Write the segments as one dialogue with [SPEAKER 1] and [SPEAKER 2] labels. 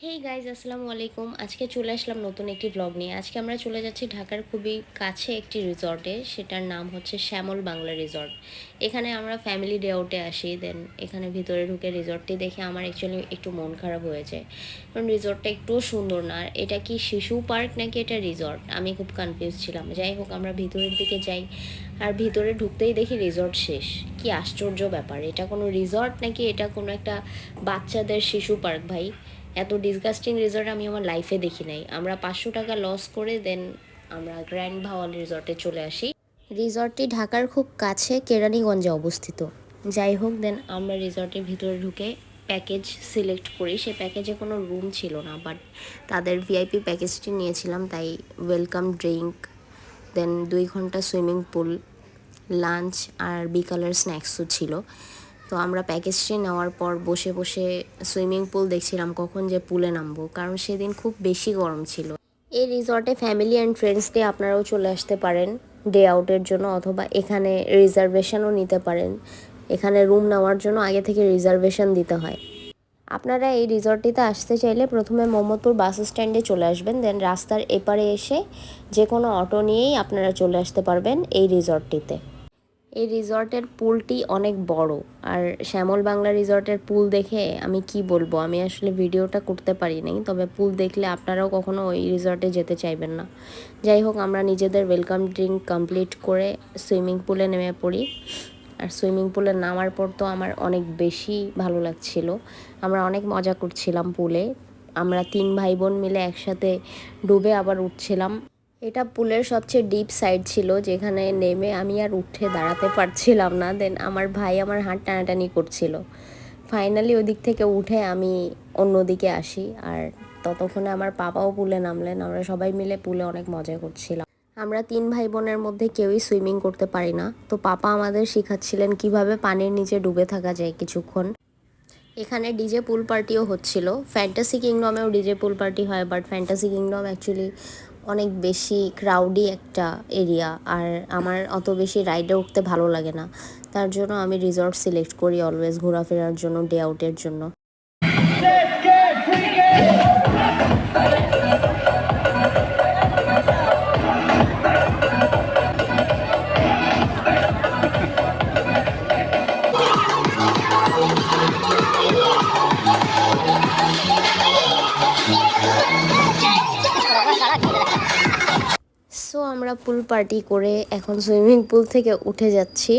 [SPEAKER 1] Hey guys, আসসালামু আলাইকুম। আজকে চলে আসলাম নতুন একটি ব্লগ নিয়ে। আজকে আমরা চলে যাচ্ছি ঢাকার খুবই কাছে একটি রিসর্টে, সেটার নাম হচ্ছে শ্যামল বাংলা রিসর্ট। এখানে আমরা ফ্যামিলি ডে আউটে আসি। দেন এখানে ভিতরে ঢুকে রিসর্টটি দেখে আমার অ্যাকচুয়ালি একটু মন খারাপ হয়েছে, কারণ রিসর্টটা একটুও সুন্দর না। আর এটা কি শিশু পার্ক নাকি এটা রিসর্ট, আমি খুব কনফিউজ ছিলাম। যাই হোক, আমরা ভিতরের দিকে যাই, আর ভিতরে ঢুকতেই দেখি রিসর্ট শেষ। কি আশ্চর্য ব্যাপার, এটা কোনো রিসর্ট নাকি এটা কোনো একটা বাচ্চাদের শিশু পার্ক ভাই? এত ডিসগাস্টিং রিসর্ট আমি আমার লাইফে দেখি নাই। আমরা 500 টাকা লস করে দেন আমরা গ্র্যান্ড ভাওয়াল রিসর্টে চলে আসি। রিসর্টটি ঢাকার খুব কাছে কেরানীগঞ্জে অবস্থিত। যাই হোক, দেন আমরা রিসর্টের ভিতরে ঢুকে প্যাকেজ সিলেক্ট করি। সে প্যাকেজে কোনো রুম ছিল না, বাট তাদের ভিআইপি প্যাকেজটি নিয়েছিলাম, তাই ওয়েলকাম ড্রিঙ্ক, দেন 2 ঘন্টা সুইমিং পুল, লাঞ্চ আর বিকালের স্ন্যাক্সও ছিল। তো আমরা প্যাকেজটি নেওয়ার পর বসে বসে সুইমিং পুল দেখছিলাম, কখন যে পুলে নামবো, কারণ সেদিন খুব বেশি গরম ছিল। এই রিসর্টে ফ্যামিলি অ্যান্ড ফ্রেন্ডস দিয়ে আপনারাও চলে আসতে পারেন ডে আউটের জন্য, অথবা এখানে রিজার্ভেশনও নিতে পারেন। এখানে রুম নেওয়ার জন্য আগে থেকে রিজার্ভেশন দিতে হয়। আপনারা এই রিসর্টটিতে আসতে চাইলে প্রথমে মোহাম্মদপুর বাস স্ট্যান্ডে চলে আসবেন, দেন রাস্তার এপারে এসে যে কোনো অটো নিয়েই আপনারা চলে আসতে পারবেন এই রিসর্টটিতে। এই রিসর্টের পুলটি অনেক বড়, আর শ্যামল বাংলা রিসর্টের পুল দেখে আমি কি বলবো, আমি আসলে ভিডিওটা করতে পারি নাই, তবে পুল দেখলে আপনারাও কখনো ওই রিসর্টে যেতে চাইবেন না। যাই হোক, আমরা নিজেদের ওয়েলকাম ড্রিঙ্ক কমপ্লিট করে সুইমিং পুলে নেমে পড়ি। আর সুইমিং পুলে নামার পর তো আমার অনেক বেশি ভালো লাগছিল। আমরা অনেক মজা করছিলাম পুলে। আমরা 3 ভাই বোন মিলে একসাথে ডুবে আবার উঠছিলাম। এটা পুলের সবচেয়ে ডিপ সাইড ছিল, যেখানে নেমে আমি আর উঠে দাঁড়াতে পারছিলাম না। দেন আমার ভাই আমার হাত টানাটানি করছিল। ফাইনালি ওদিক থেকে উঠে আমি অন্যদিকে আসি, আর ততক্ষণে আমার পাপাও পুলে নামলেন। আমরা সবাই মিলে পুলে অনেক মজা করছিলাম। আমরা 3 ভাই বোনের মধ্যে কেউই সুইমিং করতে পারি না, তো পাপা আমাদের শেখাচ্ছিলেন কিভাবে পানির নিচে ডুবে থাকা যায় কিছুক্ষণ। এখানে ডিজে পুল পার্টিও হচ্ছিল। ফ্যান্টাসি কিংডমেও ডিজে পুল পার্টি হয়, বাট ফ্যান্টাসি কিংডম অ্যাকচুয়ালি অনেক বেশি ক্রাউডি একটা এরিয়া, আর আমার অত বেশি রাইডে উঠতে ভালো লাগে না। তার জন্য আমি রিসর্ট সিলেক্ট করি অলওয়েজ ঘোরাফেরার জন্য, ডে আউটের জন্য। সো আমরা পুল পার্টি করে এখন সুইমিং পুল থেকে উঠে যাচ্ছি।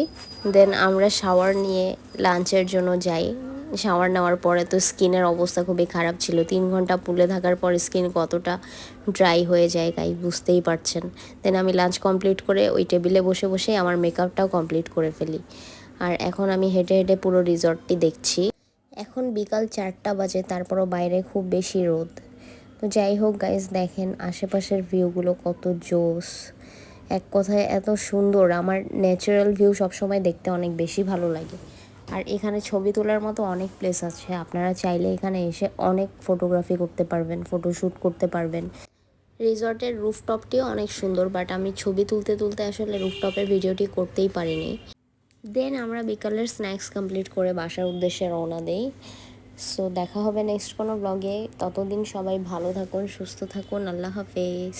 [SPEAKER 1] দেন আমরা শাওয়ার নিয়ে লাঞ্চের জন্য যাই। শাওয়ার নেওয়ার পরে তো স্কিনের অবস্থা খুবই খারাপ ছিল। 3 ঘন্টা পুলে থাকার পর স্কিন কতটা ড্রাই হয়ে যায় গাই, বুঝতেই পারছেন। দেন আমি লাঞ্চ কমপ্লিট করে ওই টেবিলে বসে বসে আমার মেকআপটাও কমপ্লিট করে ফেলি। আর এখন আমি হেঁটে হেঁটে পুরো রিসর্টটি দেখছি। এখন বিকাল 4টা বাজে, তারপরও বাইরে খুব বেশি রোদ। তো যাই হোক গাইজ, দেখেন আশেপাশের ভিউগুলো কত জোস। এক কথায় এত সুন্দর। আমার ন্যাচারাল ভিউ সবসময় দেখতে অনেক বেশি ভালো লাগে। আর এখানে ছবি তোলার মতো অনেক প্লেস আছে, আপনারা চাইলে এখানে এসে অনেক ফটোগ্রাফি করতে পারবেন, ফটোশ্যুট করতে পারবেন। রিসর্টের রুফটপটিও অনেক সুন্দর, বাট আমি ছবি তুলতে তুলতে আসলে রুফটপের ভিডিওটি করতেই পারিনি। দেন আমরা বিকালের স্ন্যাক্স কমপ্লিট করে বাসার উদ্দেশ্যে রওনা দেই। সো দেখা হবে নেক্সট কোনো ব্লগে। ততদিন সবাই ভালো থাকুন, সুস্থ থাকুন। আল্লাহ হাফেজ।